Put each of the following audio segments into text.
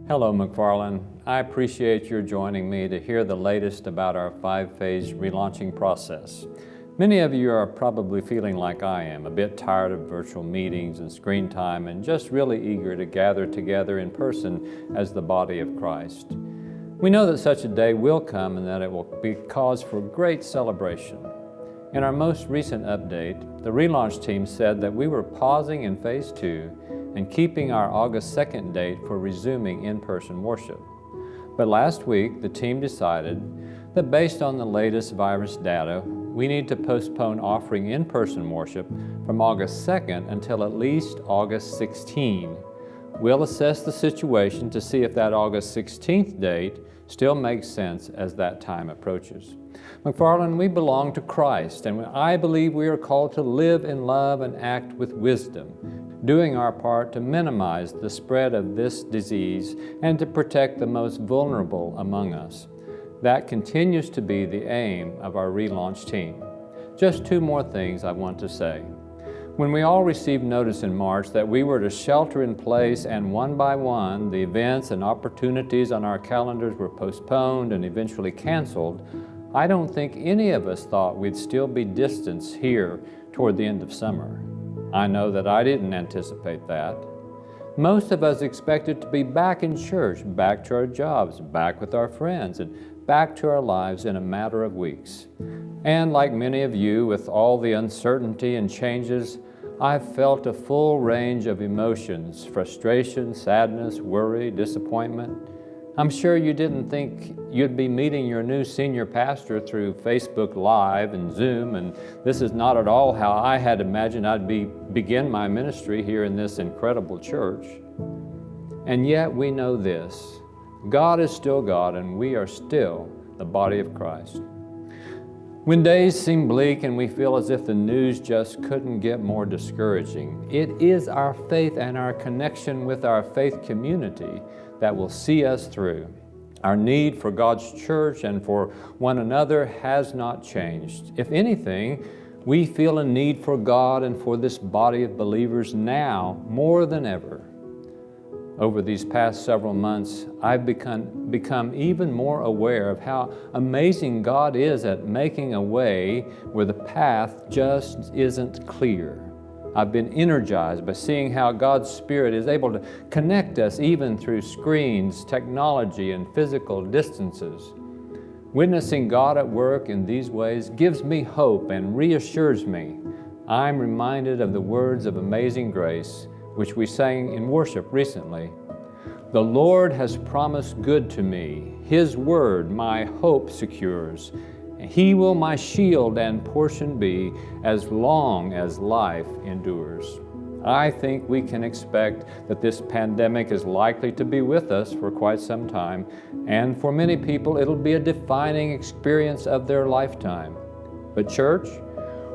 Hello, McFarlin. I appreciate your joining me to hear the latest about our 5-phase relaunching process. Many of you are probably feeling like I am, a bit tired of virtual meetings and screen time and just really eager to gather together in person as the body of Christ. We know that such a day will come and that it will be cause for great celebration. In our most recent update, the Relaunch team said that we were pausing in Phase 2 and keeping our August 2nd date for resuming in-person worship. But last week, the team decided that based on the latest virus data, we need to postpone offering in-person worship from August 2nd until at least August 16. We'll assess the situation to see if that August 16th date still makes sense as that time approaches. McFarlin, we belong to Christ, and I believe we are called to live in love and act with wisdom, doing our part to minimize the spread of this disease and to protect the most vulnerable among us. That continues to be the aim of our Relaunch team. Just two more things I want to say. When we all received notice in March that we were to shelter in place and one by one the events and opportunities on our calendars were postponed and eventually canceled, I don't think any of us thought we'd still be distanced here toward the end of summer. I know that I didn't anticipate that. Most of us expected to be back in church, back to our jobs, back with our friends, and back to our lives in a matter of weeks. And like many of you, with all the uncertainty and changes, I've felt a full range of emotions: frustration, sadness, worry, disappointment. I'm sure you didn't think you'd be meeting your new senior pastor through Facebook Live and Zoom, and this is not at all how I had imagined I'd begin my ministry here in this incredible church. And yet we know this: God is still God, and we are still the body of Christ. When days seem bleak and we feel as if the news just couldn't get more discouraging, it is our faith and our connection with our faith community that will see us through. Our need for God's church and for one another has not changed. If anything, we feel a need for God and for this body of believers now more than ever. Over these past several months, I've become even more aware of how amazing God is at making a way where the path just isn't clear. I've been energized by seeing how God's Spirit is able to connect us even through screens, technology, and physical distances. Witnessing God at work in these ways gives me hope and reassures me. I'm reminded of the words of Amazing Grace, which we sang in worship recently. The Lord has promised good to me. His word my hope secures. He will my shield and portion be as long as life endures. I think we can expect that this pandemic is likely to be with us for quite some time, and for many people it'll be a defining experience of their lifetime. But church,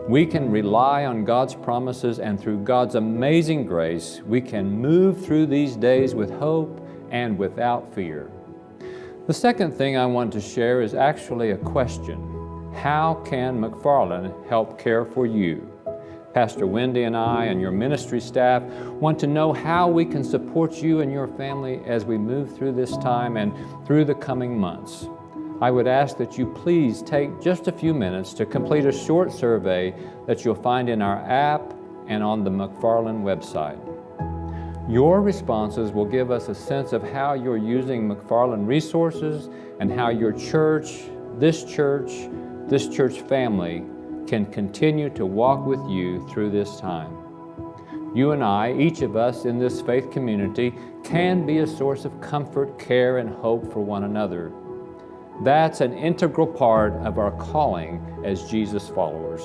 we can rely on God's promises, and through God's amazing grace, we can move through these days with hope and without fear. The second thing I want to share is actually a question. How can McFarlin help care for you? Pastor Wendy and I and your ministry staff want to know how we can support you and your family as we move through this time and through the coming months. I would ask that you please take just a few minutes to complete a short survey that you'll find in our app and on the McFarlin website. Your responses will give us a sense of how you're using McFarlin resources and how your church family can continue to walk with you through this time. You and I, each of us in this faith community, can be a source of comfort, care, and hope for one another. That's an integral part of our calling as Jesus followers.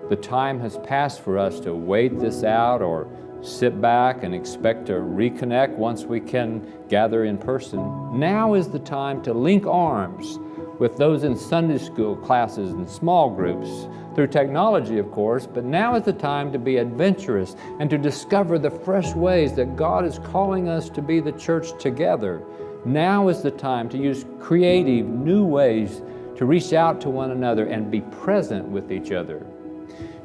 The time has passed for us to wait this out or sit back and expect to reconnect once we can gather in person. Now is the time to link arms with those in Sunday school classes and small groups, through technology of course, but now is the time to be adventurous and to discover the fresh ways that God is calling us to be the church together. Now is the time to use creative new ways to reach out to one another and be present with each other.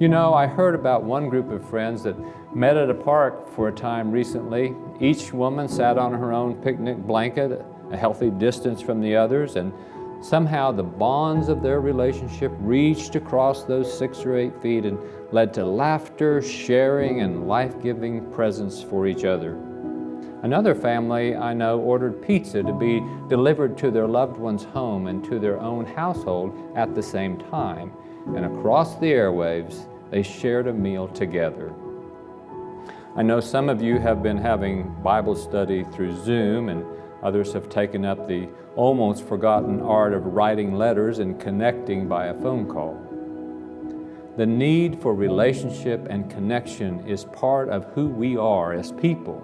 You know, I heard about one group of friends that met at a park for a time recently. Each woman sat on her own picnic blanket, a healthy distance from the others, and somehow the bonds of their relationship reached across those 6 or 8 feet and led to laughter, sharing, and life-giving presence for each other. Another family I know ordered pizza to be delivered to their loved one's home and to their own household at the same time. And across the airwaves, they shared a meal together. I know some of you have been having Bible study through Zoom, and others have taken up the almost forgotten art of writing letters and connecting by a phone call. The need for relationship and connection is part of who we are as people,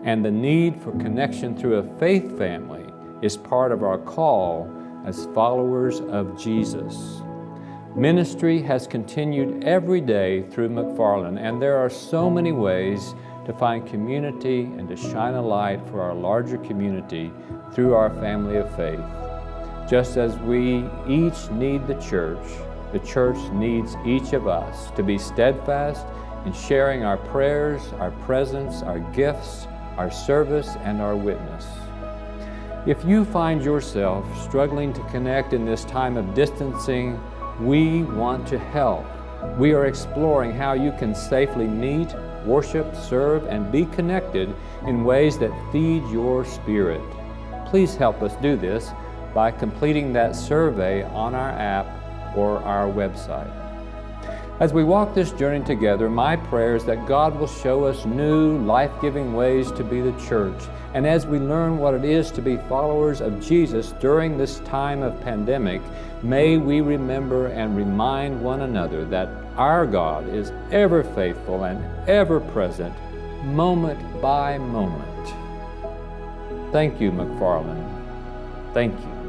and the need for connection through a faith family is part of our call as followers of Jesus. Ministry has continued every day through McFarlin, and there are so many ways to find community and to shine a light for our larger community through our family of faith. Just as we each need the church needs each of us to be steadfast in sharing our prayers, our presence, our gifts, our service, and our witness. If you find yourself struggling to connect in this time of distancing, we want to help. We are exploring how you can safely meet, worship, serve, and be connected in ways that feed your spirit. Please help us do this by completing that survey on our app or our website. As we walk this journey together, my prayer is that God will show us new, life-giving ways to be the church. And as we learn what it is to be followers of Jesus during this time of pandemic, may we remember and remind one another that our God is ever faithful and ever present, moment by moment. Thank you, McFarlin. Thank you.